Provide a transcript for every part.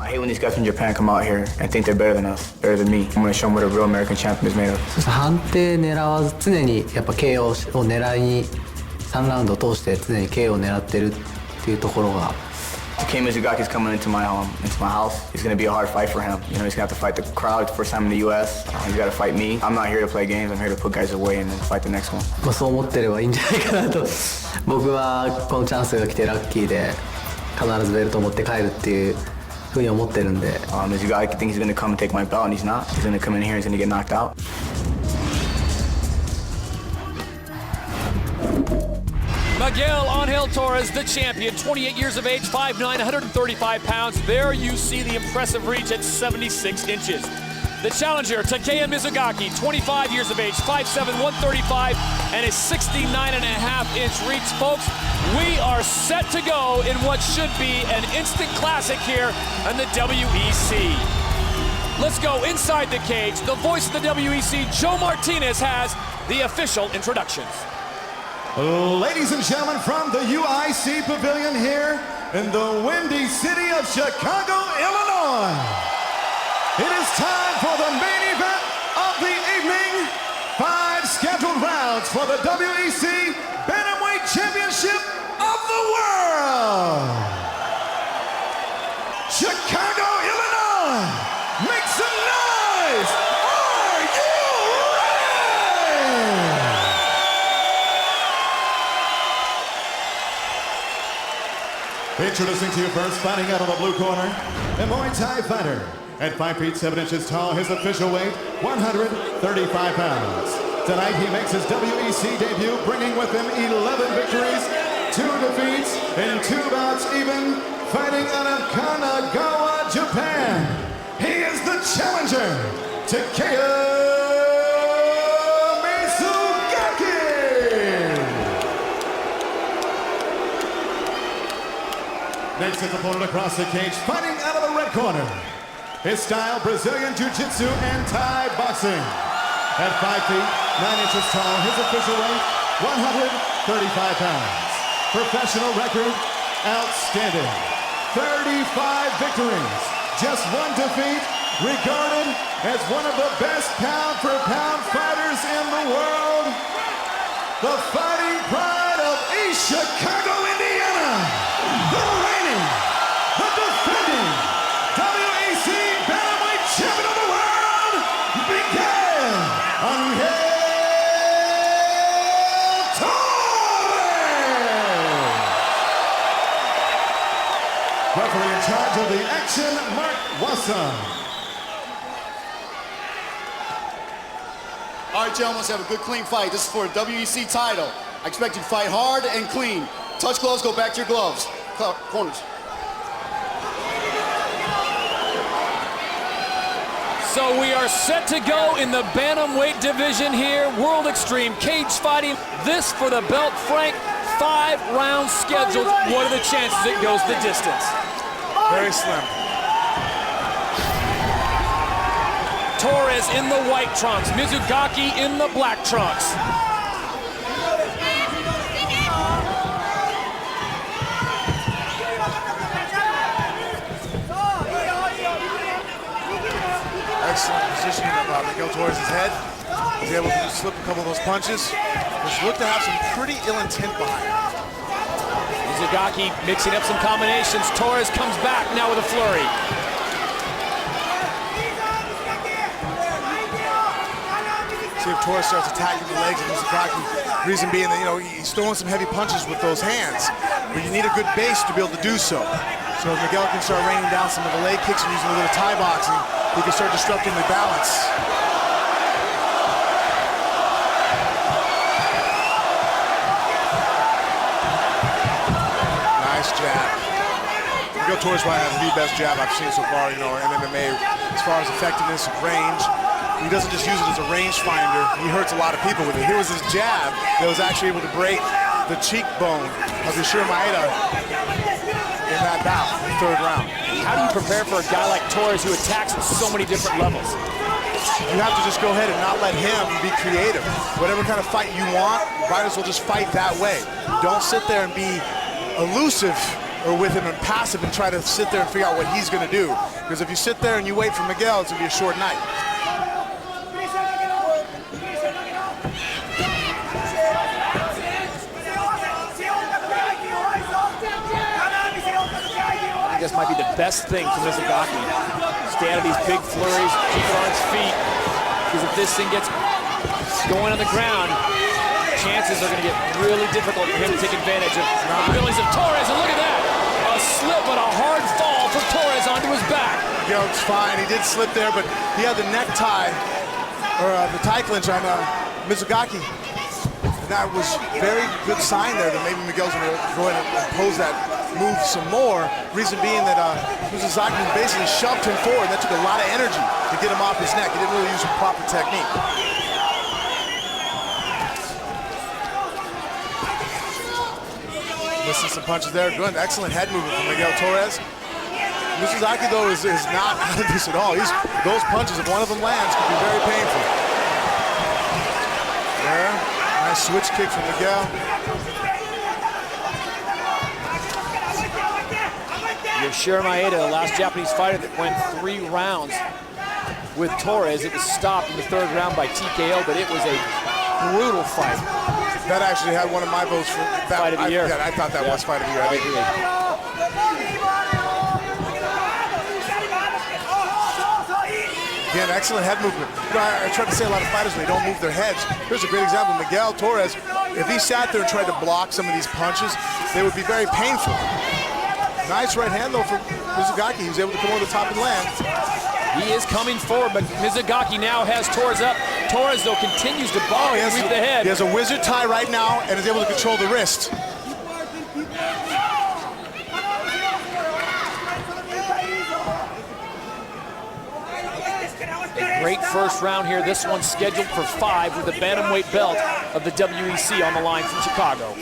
I hate when these guys from Japan come out here and think they're better than us, better than me. I'm gonna show them what a real American champion is made of. 判定狙わず常にやっぱ KO を狙いに3ラウンドを通して常に KO を狙ってるっていうところが。Ken Mizugaki's coming into my house. It's gonna be a hard fight for him. You know, he's gonna have to fight the crowd for first time in the U.S. He's gotta fight me. I'm not here to play games. I'm here to put guys away and then fight the next one. まあそう思ってればいいんじゃないかなと。僕はこのチャンスが来てラッキーで必ずベルトを持って帰るっていうふうに思ってるんで。Mizuyaki thinks he's gonna come and take my belt and he's not. He's gonna come in here and he's gonna get knocked out. Miguel Angel Torres, the champion, 28 years of age, 5'9", 135 pounds. There you see the impressive reach at 76 inches. The challenger, Takeya Mizugaki, 25 years of age, 5'7", 135, and a 69.5-inch reach. Folks, we are set to go in what should be an instant classic here in the WEC. Let's go inside the cage. The voice of the WEC, Joe Martinez, has the official introductions. Ladies and gentlemen, from the UIC Pavilion here in the windy city of Chicago, Illinois, it is time for the main event of the evening. 5 scheduled rounds for the WEC Bantamweight Championship of the World. Chicago, Illinois, make some noise! Are you ready? Introducing to you first, fighting out of the blue corner, a Muay Thai fighter. At 5 feet 7 inches tall, his official weight, 135 pounds. Tonight he makes his WEC debut, bringing with him 11 victories, 2 defeats, and 2 bouts even, fighting out of Kanagawa, Japan. He is the challenger, Takeya Next his opponent across the cage, fighting out of the red corner. His style, Brazilian Jiu-Jitsu and Thai boxing. At 5 feet, 9 inches tall, his official weight, 135 pounds. Professional record, outstanding. 35 victories, just 1 defeat, regarded as one of the best pound-for-pound fighters in the world. The fighting pride of East Chicago, Indiana. The reigning, the defending WEC Bantamweight Champion of the World, Miguel Angel Torres. Referee in charge of the action, Mark Wasson. All right, gentlemen, let's have a good, clean fight. This is for a WEC title. I expect you to fight hard and clean. Touch gloves, go back to your gloves. Corners. So we are set to go in the bantamweight division here. World Extreme cage fighting. This for the belt, Frank. 5 rounds scheduled. What are the chances it goes the distance? Very slim. Torres in the white trunks. Mizugaki in the black trunks. Excellent positioning of Miguel Torres' head. He's able to slip a couple of those punches, which look to have some pretty ill intent behind it. Mizugaki mixing up some combinations. Torres comes back now with a flurry. See if Torres starts attacking the legs of Mizugaki. Reason being that, you know, he's throwing some heavy punches with those hands, but you need a good base to be able to do so. So if Miguel can start raining down some of the leg kicks and using a little Thai boxing, he can start disrupting the balance. Nice jab. Miguel Torres probably has the best jab I've seen so far, you know, in MMA, as far as effectiveness of range. He doesn't just use it as a range finder. He hurts a lot of people with it. Here was his jab that was actually able to break the cheekbone of Yoshiro Maeda in that bout, in the 3rd round. How do you prepare for a guy like Torres who attacks at so many different levels? You have to just go ahead and not let him be creative. Whatever kind of fight you want, might as well just fight that way. Don't sit there and be elusive or with him and passive and try to sit there and figure out what he's going to do. Because if you sit there and you wait for Miguel, it's going to be a short night. I guess might be the best thing for Mizugaki. Stay out of these big flurries, keep it on its feet. Because if this thing gets going on the ground, chances are going to get really difficult for him to take advantage of the abilities of Torres. And look at that, a slip but a hard fall for Torres onto his back. Miguel, it's fine. He did slip there, but he had the necktie, or the tie clinch on Mizugaki. And that was very good sign there that maybe Miguel's going to go ahead and impose that move some more. Reason being that Mizugaki basically shoved him forward. That took a lot of energy to get him off his neck. He didn't really use proper technique. Missing some punches there. Good, excellent head movement from Miguel Torres. Mizugaki, though, is not out of this at all. Those punches, if one of them lands, could be very painful. There, nice switch kick from Miguel. Yoshiro Maeda, the last Japanese fighter that went 3 rounds with Torres. It was stopped in the 3rd round by TKO, but it was a brutal fight. That actually had one of my votes for that, fight of the year. Yeah, I thought that was fight of the year. I agree. Again, excellent head movement. You know, I try to say a lot of fighters, when they don't move their heads. Here's a great example. Miguel Torres, if he sat there and tried to block some of these punches, they would be very painful. Nice right hand, though, for Mizugaki. He was able to come over the top and land. He is coming forward, but Mizugaki now has Torres up. Torres, though, continues to ball and sweep the head. He has a wizard tie right now and is able to control the wrist. A great first round here. This one's scheduled for 5 with the bantamweight belt of the WEC on the line from Chicago.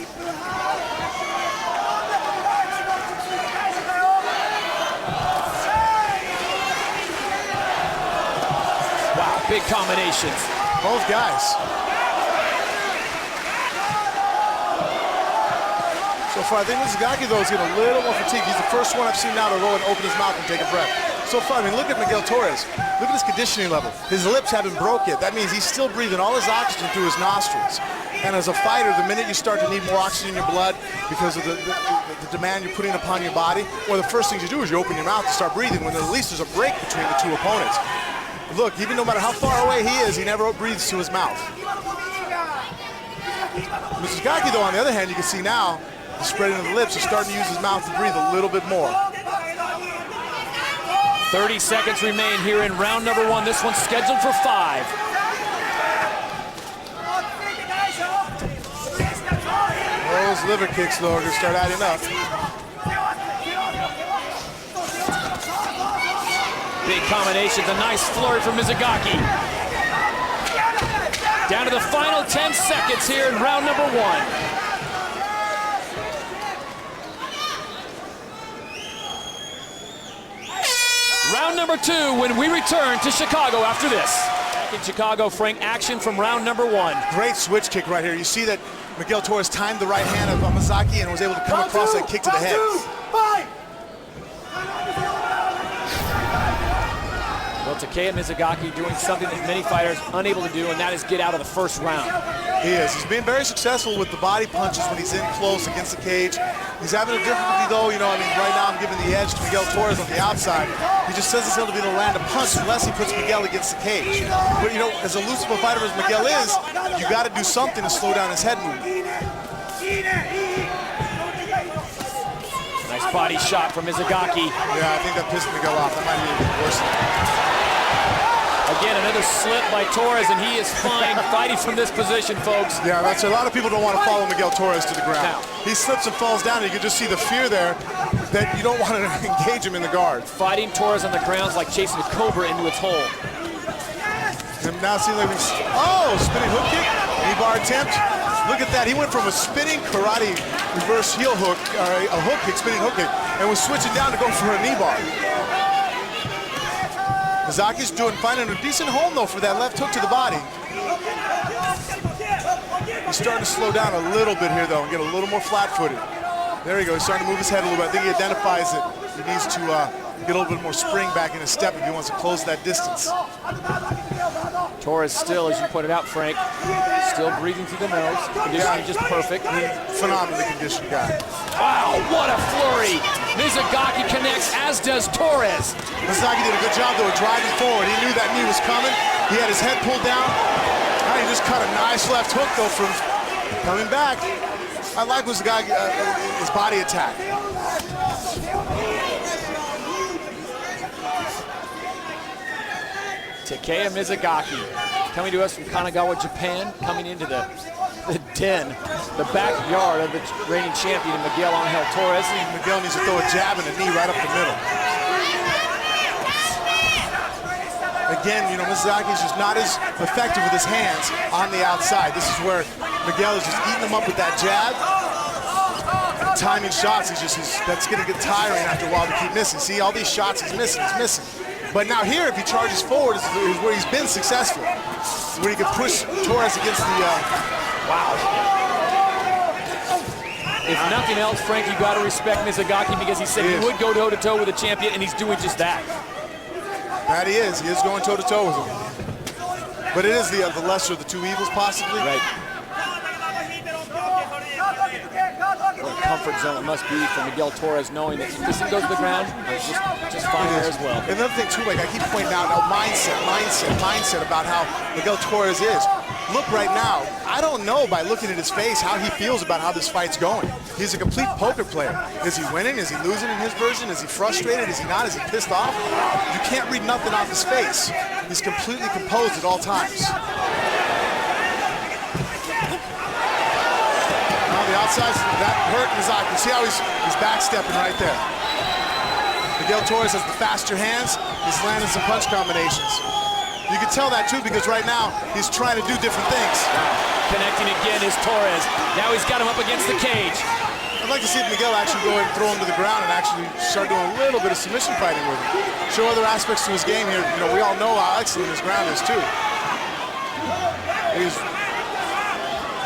Big combinations. Both guys. So far, I think Mizugaki, though, is getting a little more fatigue. He's the first one I've seen now to go and open his mouth and take a breath. So far, I mean, look at Miguel Torres. Look at his conditioning level. His lips haven't broke yet. That means he's still breathing all his oxygen through his nostrils. And as a fighter, the minute you start to need more oxygen in your blood because of the demand you're putting upon your body, one of the first things you do is you open your mouth to start breathing when at least there's a break between the two opponents. Look, even no matter how far away he is, he never breathes to his mouth. Mizugaki, though, on the other hand, you can see now, the spreading of the lips, he's starting to use his mouth to breathe a little bit more. 30 seconds remain here in round number 1. This one's scheduled for 5. Those liver kicks, though, are going to start adding up. Big combinations, a nice flurry from Mizugaki. Down to the final 10 seconds here in round number 1. Round number 2 when we return to Chicago after this. Back in Chicago, Frank, action from round number 1. Great switch kick right here. You see that Miguel Torres timed the right hand of Mizugaki and was able to come across that kick to the head. Well, Takeya Mizugaki doing something that many fighters unable to do, and that is get out of the first round. He is. He's been very successful with the body punches when he's in close against the cage. He's having a difficulty, though. You know, I mean, right now I'm giving the edge to Miguel Torres on the outside. He just doesn't seem to be able to land a punch unless he puts Miguel against the cage. But, you know, as elusive a fighter as Miguel is, you got to do something to slow down his head movement. Nice body shot from Mizugaki. Yeah, I think that pissed Miguel off. That might be even worse. Again, another slip by Torres, and he is fine fighting from this position, folks. Yeah, that's a lot of people don't want to follow Miguel Torres to the ground. Now, he slips and falls down, and you can just see the fear there that you don't want to engage him in the guard. Fighting Torres on the ground is like chasing a cobra into its hole. And now see like he's, oh, spinning hook kick, knee bar attempt. Look at that, he went from a spinning karate reverse heel hook, or a hook kick, spinning hook kick, and was switching down to go for a knee bar. Mizugaki's finding a decent home, though, for that left hook to the body. He's starting to slow down a little bit here, though, and get a little more flat-footed. There you go. He's starting to move his head a little bit. I think he identifies that he needs to get a little bit more spring back in his step if he wants to close that distance. Torres still, as you pointed out, Frank, still breathing through the nose. Conditioning just perfect. Phenomenally conditioned guy. Wow, what a flurry. Mizuyaki connects, as does Torres. Mizuyaki did a good job, though, of driving forward. He knew that knee was coming. He had his head pulled down. Now he just cut a nice left hook, though, from coming back. I like Mizuyaki, his body attack. Takeya Mizuyaki coming to us from Kanagawa, Japan, coming into the den, the backyard of the reigning champion, Miguel Angel Torres. Miguel needs to throw a jab and a knee right up the middle. Again, you know, Mizuyaki is just not as effective with his hands on the outside. This is where Miguel is just eating him up with that jab. Timing shots, that's gonna get tiring after a while to keep missing. See, all these shots he's missing. But now here, if he charges forward, is where he's been successful. Where he can push Torres against the, wow. If nothing else, Frank, you gotta respect Mizuyaki because he said he would go toe-to-toe with the champion, and he's doing just that. That he is going toe-to-toe with him. But it is the lesser of the two evils, possibly. Right. What a comfort zone it must be for Miguel Torres, knowing that if this thing goes to the ground, just fine there as well. Another thing too, like I keep pointing out, mindset about how Miguel Torres is. Look right now, I don't know by looking at his face how he feels about how this fight's going. He's a complete poker player. Is he winning? Is he losing in his version? Is he frustrated? Is he not? Is he pissed off? You can't read nothing off his face. He's completely composed at all times. The outside, that hurt Mizuyaki. See how he's backstepping right there. Miguel Torres has the faster hands. He's landing some punch combinations. You can tell that too because right now he's trying to do different things. Connecting again is Torres. Now he's got him up against the cage. I'd like to see Miguel actually go ahead and throw him to the ground and actually start doing a little bit of submission fighting with him. Show other aspects to his game here. You know, we all know how excellent his ground is too.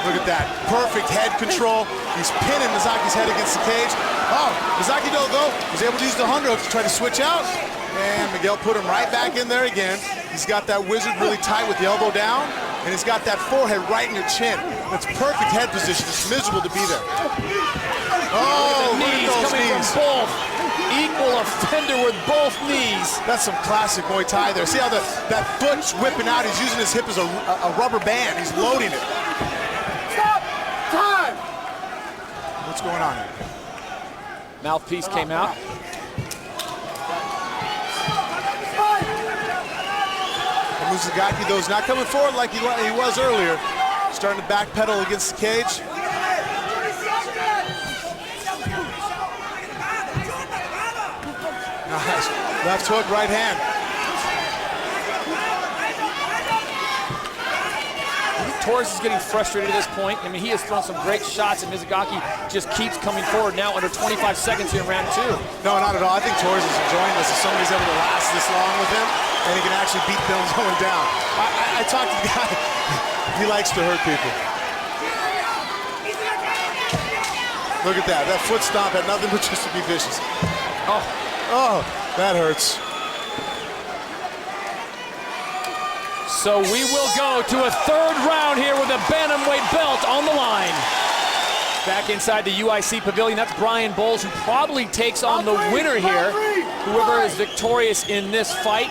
Look at that, perfect head control. He's pinning Mizuyaki's head against the cage. Oh, Mizuyaki though was able to use the underhook to try to switch out. And Miguel put him right back in there again. He's got that wizard really tight with the elbow down. And he's got that forehead right in the chin. That's perfect head position. It's miserable to be there. Oh, look at those knees. From both. Equal offender with both knees. That's some classic Muay Thai there. See how that foot's whipping out. He's using his hip as a rubber band. He's loading it. Time! What's going on here? Mouthpiece came out. And Mizuyaki, though, is not coming forward like he was earlier. Starting to backpedal against the cage. Nice. Left hook, right hand. Torres is getting frustrated at this point. I mean, he has thrown some great shots, and Mizuyaki just keeps coming forward now under 25 seconds here in round 2. No, not at all. I think Torres is enjoying this. If somebody's able to last this long with him, and he can actually beat Bill's going down. I talked to the guy. He likes to hurt people. Look at that. That foot stomp had nothing but just to be vicious. Oh, that hurts. So we will go to a third round here with a bantamweight belt on the line. Back inside the UIC pavilion, that's Brian Bowles, who probably takes on the winner here, whoever is victorious in this fight.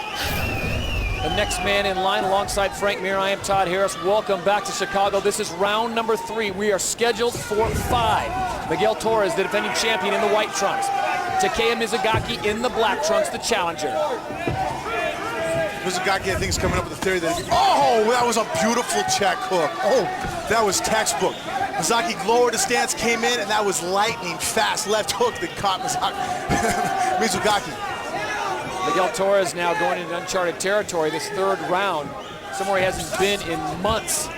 The next man in line alongside Frank Mir, I am Todd Harris. Welcome back to Chicago. This is round number 3. We are scheduled for 5. Miguel Torres, the defending champion, in the white trunks. Takeya Mizuyaki in the black trunks, the challenger. Mizuyaki, I think, is coming up with a theory that oh, that was a beautiful check hook. Oh, that was textbook. Mizuyaki lowered the stance, came in, and that was lightning fast left hook that caught Mizuyaki. Miguel Torres now going into uncharted territory this third round, somewhere he hasn't been in months.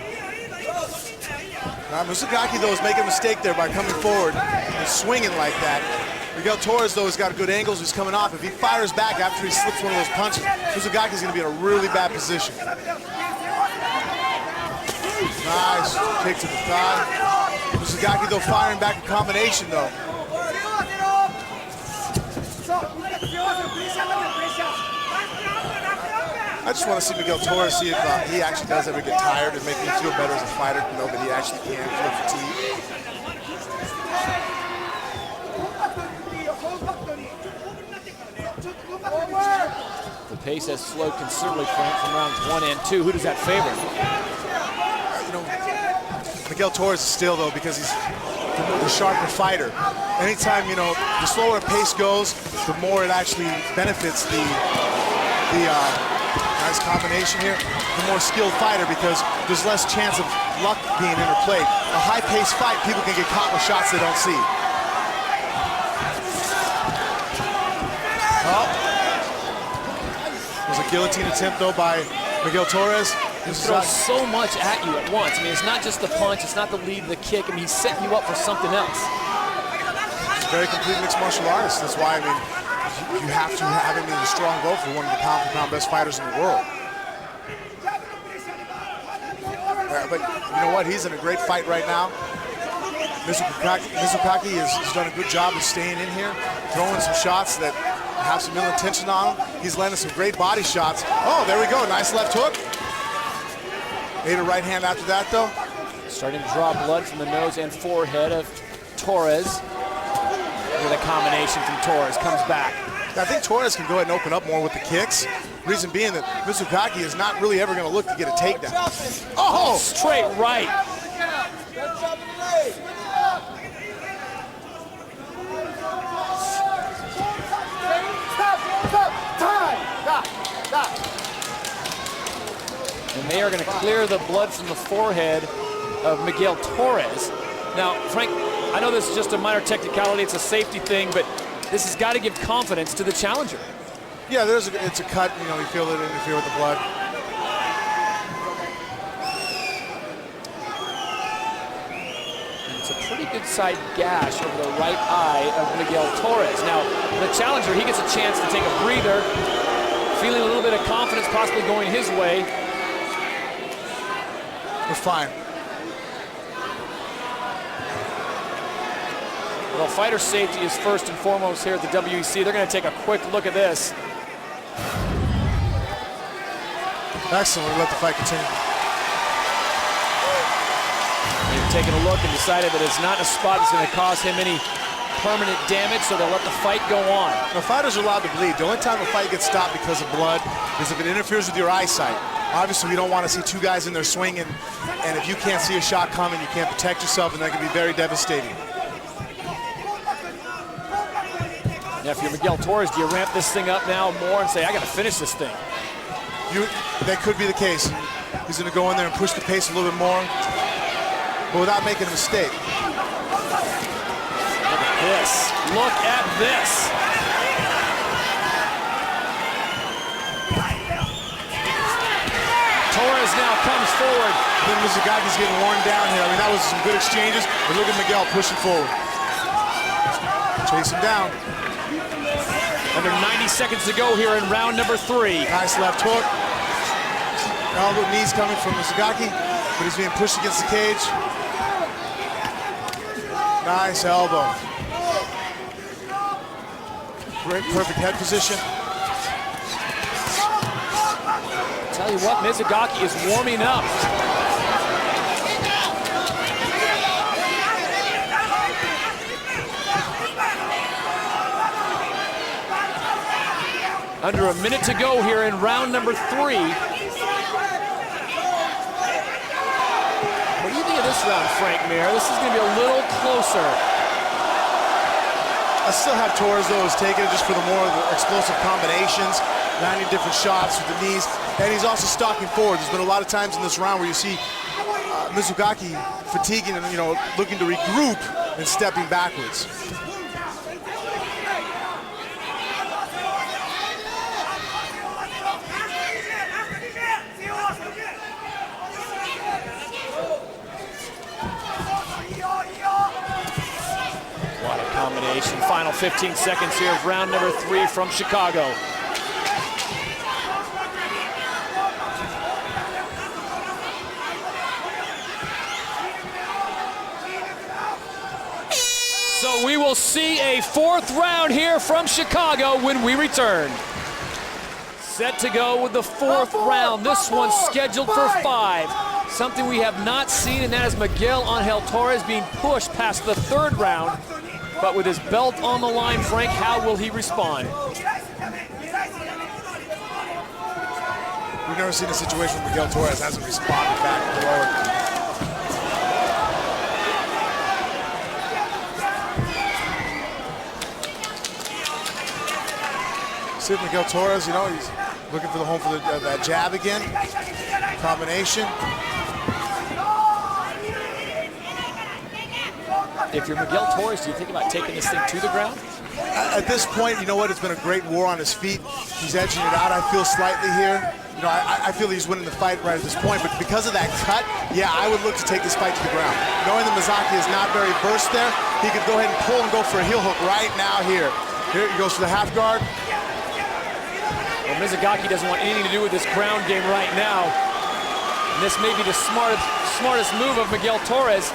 Mizuyaki, though, is making a mistake there by coming forward and swinging like that. Miguel Torres, though, has got good angles. He's coming off. If he fires back after he slips one of those punches, Mizuyaki's going to be in a really bad position. Nice kick to the thigh. Mizuyaki, though, firing back a combination, though. I just want to see Miguel Torres, see if he actually does ever get tired and make me feel better as a fighter to know that he actually can feel fatigue. The pace has slowed considerably from rounds 1 and 2. Who does that favor? You know, Miguel Torres is still, though, because he's the sharper fighter. Anytime, you know, the slower a pace goes, the more it actually benefits the nice combination here, the more skilled fighter, because there's less chance of luck being interplayed. A high-paced fight, people can get caught with shots they don't see. Oh. There's a guillotine attempt, though, by Miguel Torres. He throws so much at you at once. I mean, it's not just the punch, it's not the lead, the kick. I mean, he's setting you up for something else. He's a very complete mixed martial artist. That's why, I mean, you have to have him in a strong vote for one of the pound-for-pound best fighters in the world. But you know what? He's in a great fight right now. Mizuyaki has done a good job of staying in here, throwing some shots that have some ill intention on him. He's landing some great body shots. Oh, there we go. Nice left hook. Ate a right hand after that, though. Starting to draw blood from the nose and forehead of Torres. With a combination from Torres, comes back. I think Torres can go ahead and open up more with the kicks. Reason being that Mizuyaki is not really ever going to look to get a takedown. Oh! Straight right. And they are going to clear the blood from the forehead of Miguel Torres. Now, Frank, I know this is just a minor technicality, it's a safety thing, but this has got to give confidence to the challenger. Yeah, it's a cut, you know, you feel it interfere with the blood. And it's a pretty good side gash over the right eye of Miguel Torres. Now, the challenger, he gets a chance to take a breather, feeling a little bit of confidence possibly going his way. We're fine. Well, fighter safety is first and foremost here at the WEC. They're going to take a quick look at this. Excellent. We'll let the fight continue. They've taken a look and decided that it's not a spot that's going to cause him any permanent damage, so they'll let the fight go on. Now, fighters are allowed to bleed. The only time a fight gets stopped because of blood is if it interferes with your eyesight. Obviously, we don't want to see two guys in there swinging, and if you can't see a shot coming, you can't protect yourself, and that can be very devastating. Now, if you're Miguel Torres, do you ramp this thing up now more and say, I got to finish this thing? That could be the case. He's going to go in there and push the pace a little bit more, but without making a mistake. Look at this. Look at this. Torres now comes forward. I think Mizuyaki's getting worn down here. I mean, that was some good exchanges, but look at Miguel pushing forward. Chase him down. Under 90 seconds to go here in round number 3. Nice left hook. Elbow knees coming from Mizuyaki, but he's being pushed against the cage. Nice elbow. Great, perfect head position. Tell you what, Mizuyaki is warming up. Under a minute to go here in round number 3. What do you think of this round, Frank Mir? This is going to be a little closer. I still have Torres, though, is taking it just for the more of the explosive combinations, landing different shots with the knees, and he's also stalking forward. There's been a lot of times in this round where you see Mizuyaki fatiguing and, you know, looking to regroup and stepping backwards. What a combination. Final 15 seconds here of round number 3 from Chicago. So we will will see a fourth round here from Chicago when we return. Set to go with the fourth round. This one's scheduled for 5. Something we have not seen, and that is Miguel Angel Torres being pushed past the third round. But with his belt on the line, Frank, how will he respond? We've never seen a situation where Miguel Torres hasn't responded back heroically. See if Miguel Torres, you know, he's looking for the home for that jab again. Combination. If you're Miguel Torres, do you think about taking this thing to the ground? At this point, you know what? It's been a great war on his feet. He's edging it out, I feel, slightly here. You know, I feel he's winning the fight right at this point, but because of that cut, yeah, I would look to take this fight to the ground. Knowing that Mizuyaki is not very versed there, he could go ahead and pull and go for a heel hook right now here. Here he goes for the half guard. Well, Mizuyaki doesn't want anything to do with this ground game right now. And this may be the smartest move of Miguel Torres.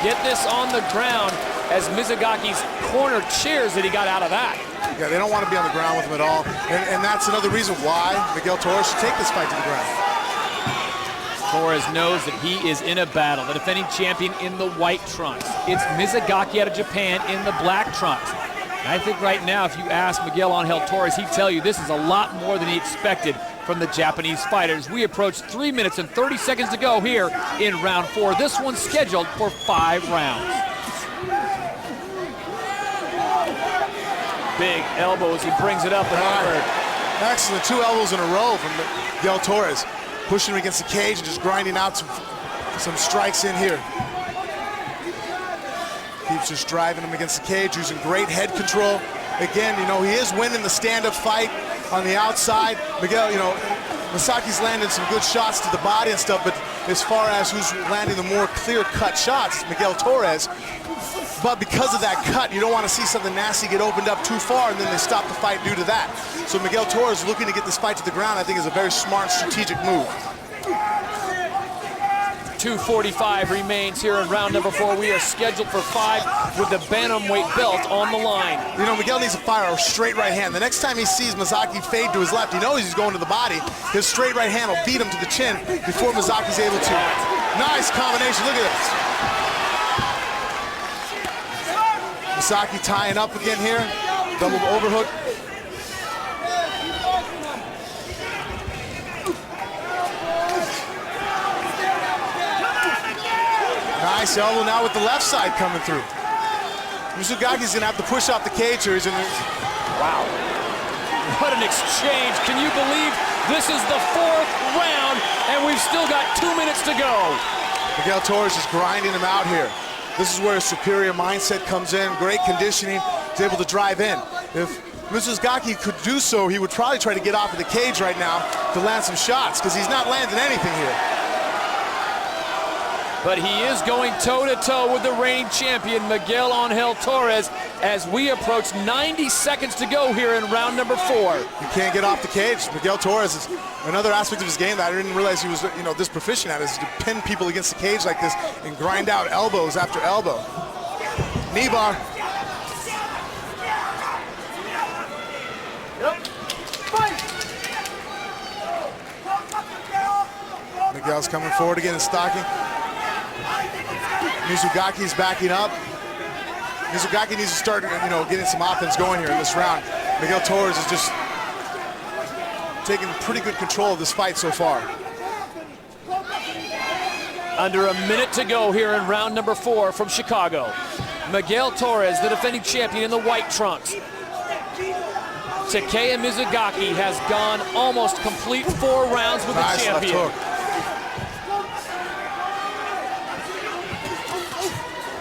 Get this on the ground as Mizugaki's corner cheers that he got out of that. Yeah, they don't want to be on the ground with him at all. And that's another reason why Miguel Torres should take this fight to the ground. Torres knows that he is in a battle. The defending champion in the white trunks. It's Mizuyaki out of Japan in the black trunks. And I think right now, if you ask Miguel Angel Torres, he'd tell you this is a lot more than he expected from the Japanese fighters. We approach 3 minutes and 30 seconds to go here in round 4. This one's scheduled for 5 rounds. Big elbows, he brings it up and hard. Excellent, 2 elbows in a row from Miguel Torres. Pushing him against the cage and just grinding out some strikes in here. Keeps just driving him against the cage, using great head control. Again, you know, he is winning the stand-up fight on the outside. Miguel, you know, Mizuyaki's landing some good shots to the body and stuff, but as far as who's landing the more clear-cut shots, Miguel Torres. But because of that cut, you don't want to see something nasty get opened up too far and then they stop the fight due to that. So Miguel Torres looking to get this fight to the ground, I think, is a very smart, strategic move. 2:45 remains here in round number 4. We are scheduled for 5 with the bantamweight belt on the line. You know, Miguel needs to fire a straight right hand. The next time he sees Mizuyaki fade to his left, he knows he's going to the body. His straight right hand will beat him to the chin before Mizuyaki's able to. Nice combination, look at this. Mizuyaki tying up again here. Double overhook. Nice elbow now with the left side coming through. Mizugaki's gonna have to push off the cage here. Wow. What an exchange. Can you believe this is the 4th round and we've still got 2 minutes to go? Miguel Torres is grinding him out here. This is where his superior mindset comes in. Great conditioning. He's able to drive in. If Mizuyaki could do so, he would probably try to get off of the cage right now to land some shots because he's not landing anything here. But he is going toe-to-toe with the reigning champion, Miguel Angel Torres, as we approach 90 seconds to go here in round number 4. You can't get off the cage. Miguel Torres is another aspect of his game that I didn't realize he was, you know, this proficient at, is to pin people against the cage like this and grind out elbows after elbow. Knee bar. Miguel's coming forward again and stalking. Mizugaki's backing up. Mizuyaki needs to start, you know, getting some offense going here in this round. Miguel Torres is just taking pretty good control of this fight so far. Under a minute to go here in round number 4 from Chicago. Miguel Torres, the defending champion in the white trunks. Takeya Mizugaki has gone almost complete 4 rounds with the champion. Left hook.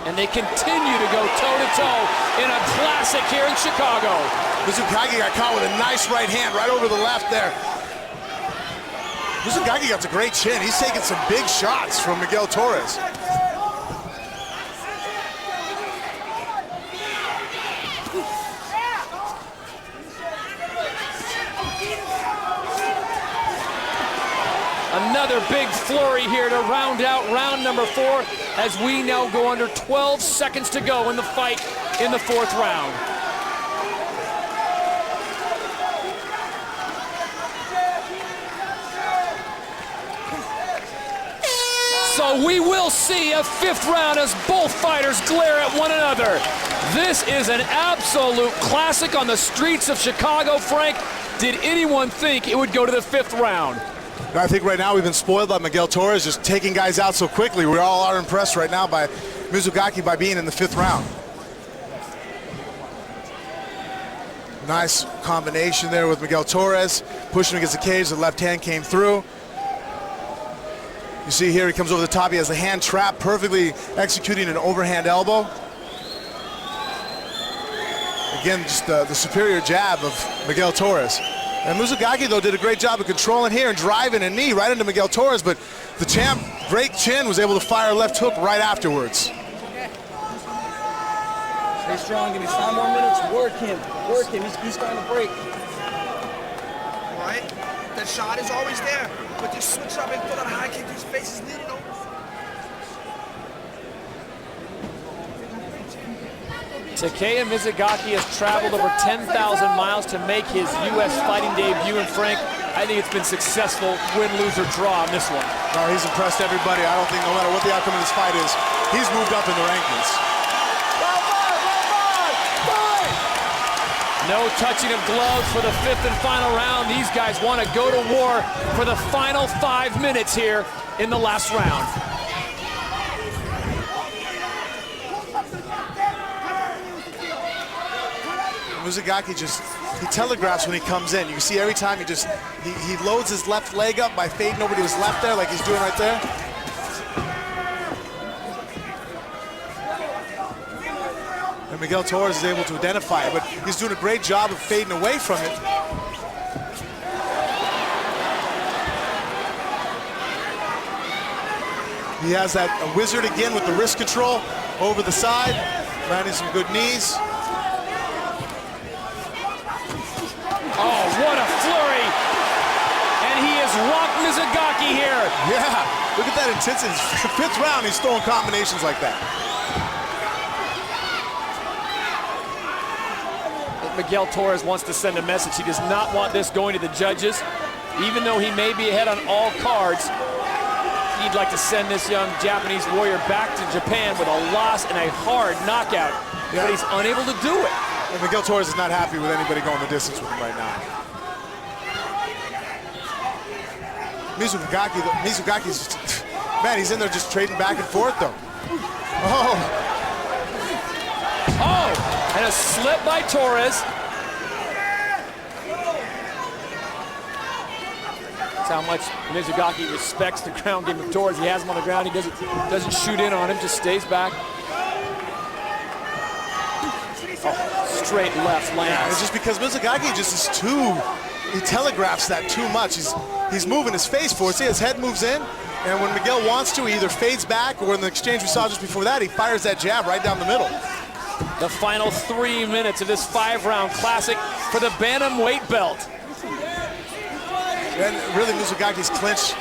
And they continue to go toe-to-toe in a classic here in Chicago. Mizuyaki got caught with a nice right hand right over the left there. Mizuyaki got a great chin. He's taking some big shots from Miguel Torres. Another big flurry here to round out round number 4 as we now go under 12 seconds to go in the fight in the 4th round. So we will see a 5th round as both fighters glare at one another. This is an absolute classic on the streets of Chicago. Frank, did anyone think it would go to the 5th round? I think right now we've been spoiled by Miguel Torres just taking guys out so quickly. We all are impressed right now by Mizuyaki by being in the 5th round. Nice combination there with Miguel Torres, pushing against the cage. The left hand came through. You see here he comes over the top. He has the hand trap, perfectly executing an overhand elbow. Again, just the superior jab of Miguel Torres. And Mizuyaki, though, did a great job of controlling here and driving a knee right into Miguel Torres, but the champ, great chin, was able to fire a left hook right afterwards. Stay strong, give me 5 more minutes, work him, he's starting to break. Right? That shot is always there, but just switch up and throw that high kick, his face is needed over. Takeya Mizuyaki has traveled over 10,000 miles to make his U.S. fighting debut, and Frank, I think it's been successful, win, lose, or draw on this one. No, he's impressed everybody. I don't think no matter what the outcome of this fight is, he's moved up in the rankings. No touching of gloves for the 5th and final round. These guys want to go to war for the final 5 minutes here in the last round. Mizuyaki he telegraphs when he comes in. You can see every time he loads his left leg up by fading over to his left there like he's doing right there. And Miguel Torres is able to identify it, but he's doing a great job of fading away from it. He has that wizard again with the wrist control over the side, landing some good knees. Oh, what a flurry! And he has rocked Mizuyaki here. Yeah, look at that intensity. 5th round, he's throwing combinations like that. Miguel Torres wants to send a message. He does not want this going to the judges. Even though he may be ahead on all cards, he'd like to send this young Japanese warrior back to Japan with a loss and a hard knockout. Yeah. But he's unable to do it. And Miguel Torres is not happy with anybody going the distance with him right now. Mizugaki's, man, he's in there just trading back and forth, though. Oh, and a slip by Torres. That's how much Mizuyaki respects the ground game of Torres. He has him on the ground. He doesn't shoot in on him, just stays back. Oh, straight left lands. Yeah, it's just because Mizuyaki just is he telegraphs that too much. He's moving his face forward. See, his head moves in, and when Miguel wants to, he either fades back, or in the exchange we saw just before that, he fires that jab right down the middle. The final 3 minutes of this 5-round classic for the bantamweight belt. And really, Mizugaki's clinch,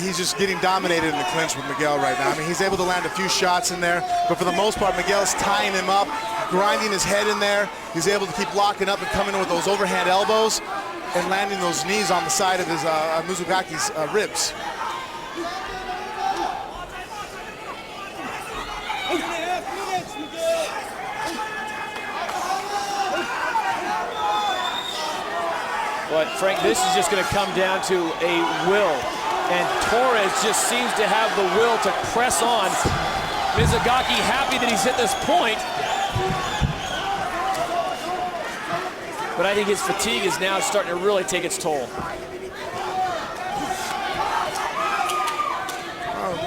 he's just getting dominated in the clinch with Miguel right now. I mean, he's able to land a few shots in there, but for the most part, Miguel's tying him up, grinding his head in there. He's able to keep locking up and coming in with those overhand elbows and landing those knees on the side of his Mizugaki's ribs. But Frank, this is just going to come down to a will. And Torres just seems to have the will to press on. Mizuyaki happy that he's hit this point. But I think his fatigue is now starting to really take its toll.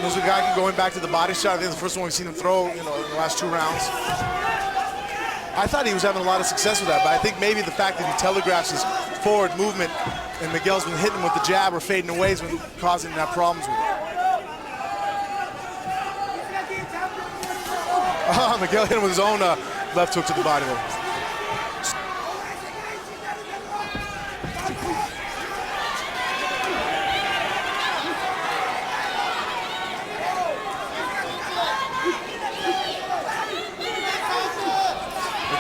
Mizuyaki going back to the body shot. I think it's the first one we've seen him throw, in the last 2 rounds. I thought he was having a lot of success with that, but I think maybe the fact that he telegraphs his forward movement and Miguel's been hitting him with the jab or fading away has been causing that problems with him. Miguel hit him with his own left hook to the body there.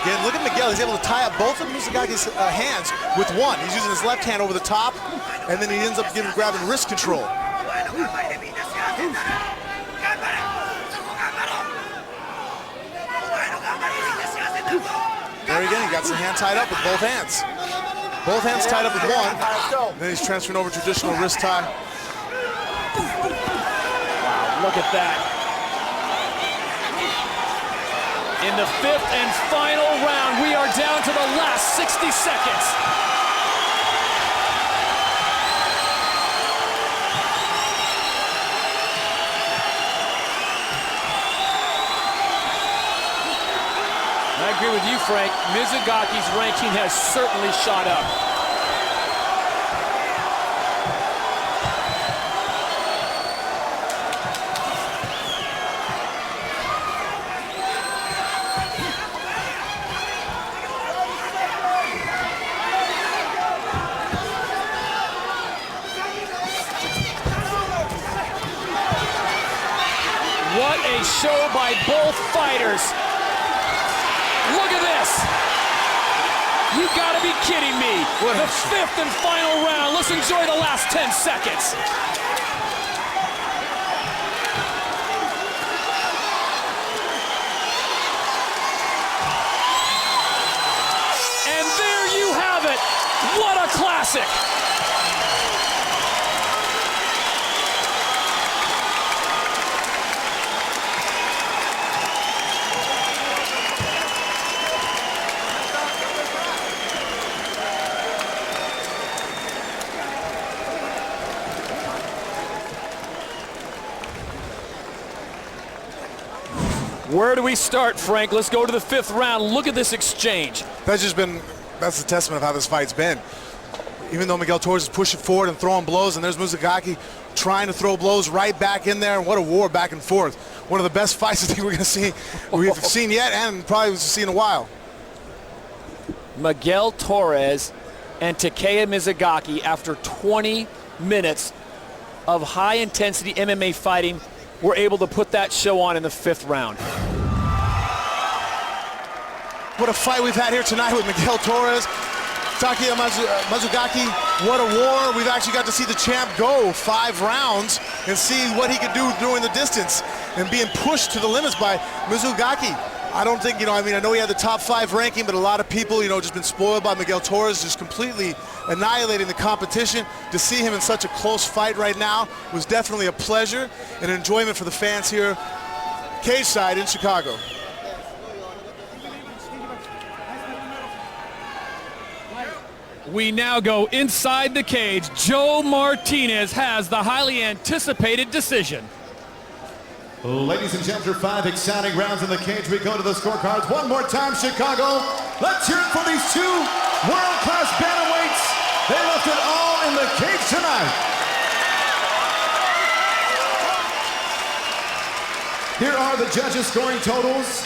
Again, look at Miguel. He's able to tie up both of Mizugaki's hands with one. He's using his left hand over the top, and then he ends up grabbing wrist control. There again, he got his hand tied up with both hands. Both hands tied up with one. Then he's transferring over traditional wrist tie. Wow, look at that. In the fifth and final round, we are down to the last 60 seconds. I agree with you, Frank. Mizugaki's ranking has certainly shot up. What a show by both fighters. Look at this. You gotta be kidding me. The fifth and final round. Let's enjoy the last 10 seconds. And there you have it. What a classic. Where do we start, Frank? Let's go to the fifth round. Look at this exchange. That's the testament of how this fight's been. Even though Miguel Torres is pushing forward and throwing blows, and there's Mizuyaki trying to throw blows right back in there, and what a war back and forth. One of the best fights I think we're gonna see, we've seen yet, and probably we've seen in a while. Miguel Torres and Takeya Mizugaki, after 20 minutes of high-intensity MMA fighting, were able to put that show on in the fifth round. What a fight we've had here tonight with Miguel Torres, Takeya Mizugaki. What a war. We've actually got to see the champ go 5 rounds and see what he could do during the distance and being pushed to the limits by Mizugaki. I don't think, I know he had the top 5 ranking, but a lot of people, just been spoiled by Miguel Torres, just completely annihilating the competition. To see him in such a close fight right now was definitely a pleasure and enjoyment for the fans here, cage side in Chicago. We now go inside the cage. Joe Martinez has the highly anticipated decision. Ladies and gentlemen, 5 exciting rounds in the cage. We go to the scorecards one more time, Chicago. Let's hear it for these 2 world-class bantamweights. They left it all in the cage tonight. Here are the judges' scoring totals.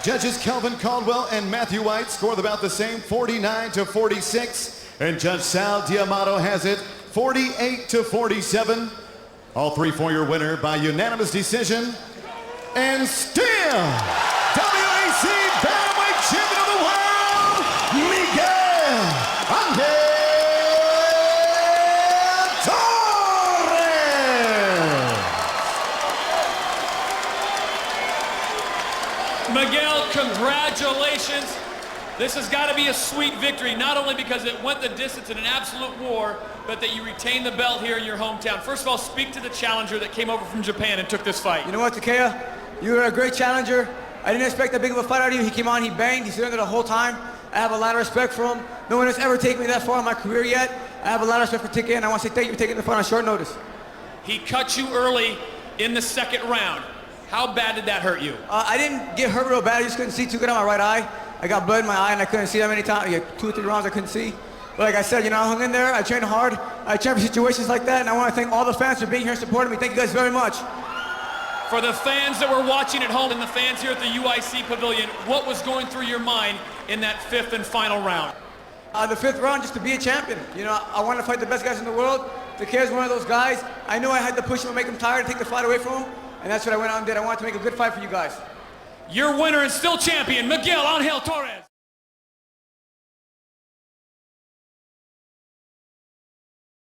Judges Kelvin Caldwell and Matthew White scored about the same, 49-46. And Judge Sal Diamato has it 48-47. All 3 for your winner by unanimous decision. And still, WAC Bantamweight Champion of the World, Miguel Torres. Miguel, congratulations. This has got to be a sweet victory, not only because it went the distance in an absolute war, but that you retained the belt here in your hometown. First of all, speak to the challenger that came over from Japan and took this fight. You know what, Takeya? You were a great challenger. I didn't expect that big of a fight out of you. He came on, he banged, he surrendered the whole time. I have a lot of respect for him. No one has ever taken me that far in my career yet. I have a lot of respect for Takeya, and I want to say thank you for taking the fight on short notice. He cut you early in the second round. How bad did that hurt you? I didn't get hurt real bad. I just couldn't see too good on my right eye. I got blood in my eye and I couldn't see that many times. 2 or 3 rounds I couldn't see. But like I said, I hung in there. I trained hard. I trained for situations like that. And I want to thank all the fans for being here and supporting me. Thank you guys very much. For the fans that were watching at home and the fans here at the UIC Pavilion, what was going through your mind in that 5th and final round? The 5th round, just to be a champion. I wanted to fight the best guys in the world. Takeya is one of those guys. I knew I had to push him and make him tired and take the fight away from him. And that's what I went out and did. I wanted to make a good fight for you guys. Your winner and still champion, Miguel Angel Torres.